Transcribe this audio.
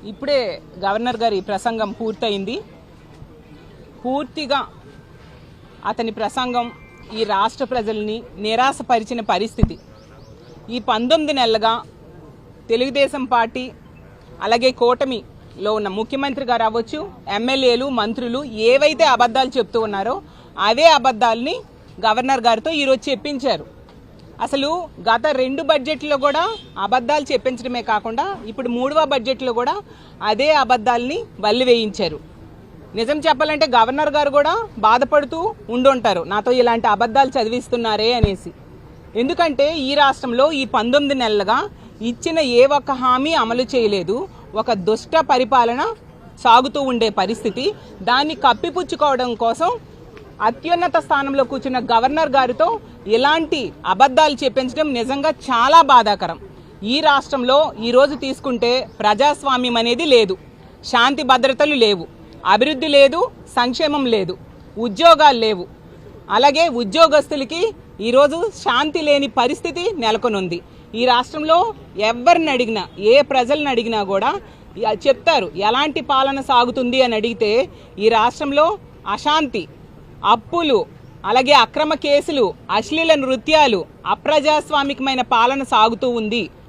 ఇప్పుడే గవర్నర్ గారి ప్రసంగం పూర్తయింది. పూర్తిగా అతని ప్రసంగం ఈ రాష్ట్ర ప్రజల్ని నిరాశపరిచిన పరిస్థితి. ఈ 19 నెలలుగా తెలుగుదేశం పార్టీ అలాగే కూటమిలో ఉన్న ముఖ్యమంత్రి గారు అవ్వచ్చు, ఎమ్మెల్యేలు, మంత్రులు ఏవైతే అబద్ధాలు చెప్తూ ఉన్నారో అవే అబద్ధాలని గవర్నర్ గారితో ఈరోజు చెప్పించారు. అసలు గత 2 బడ్జెట్లో కూడా అబద్ధాలు చెప్పించడమే కాకుండా ఇప్పుడు 3వ బడ్జెట్లో కూడా అదే అబద్ధాలని వల్లివేయించారు. నిజం చెప్పాలంటే గవర్నర్ గారు కూడా బాధపడుతూ ఉండుంటారు, నాతో ఇలాంటి అబద్ధాలు చదివిస్తున్నారే అనేసి. ఎందుకంటే ఈ రాష్ట్రంలో ఈ 19 నెలలుగా ఇచ్చిన ఏ ఒక్క హామీ అమలు చేయలేదు. ఒక దుష్ట పరిపాలన సాగుతూ ఉండే పరిస్థితి. దాన్ని కప్పిపుచ్చుకోవడం కోసం అత్యున్నత స్థానంలో కూర్చున్న గవర్నర్ గారితో ఇలాంటి అబద్ధాలు చెప్పించడం నిజంగా చాలా బాధాకరం. ఈ రాష్ట్రంలో ఈరోజు తీసుకుంటే ప్రజాస్వామ్యం అనేది లేదు, శాంతి భద్రతలు లేవు, అభివృద్ధి లేదు, సంక్షేమం లేదు, ఉద్యోగాలు లేవు. అలాగే ఉద్యోగస్తులకి ఈరోజు శాంతి లేని పరిస్థితి నెలకొనుంది. ఈ రాష్ట్రంలో ఎవరిని అడిగినా, ఏ ప్రజలను అడిగినా కూడా చెప్తారు ఎలాంటి పాలన సాగుతుంది అని అడిగితే ఈ రాష్ట్రంలో అశాంతి, అప్పులు, అలాగే అక్రమ కేసులు, అశ్లీల నృత్యాలు, అప్రజాస్వామికమైన పాలన సాగుతూ ఉంది.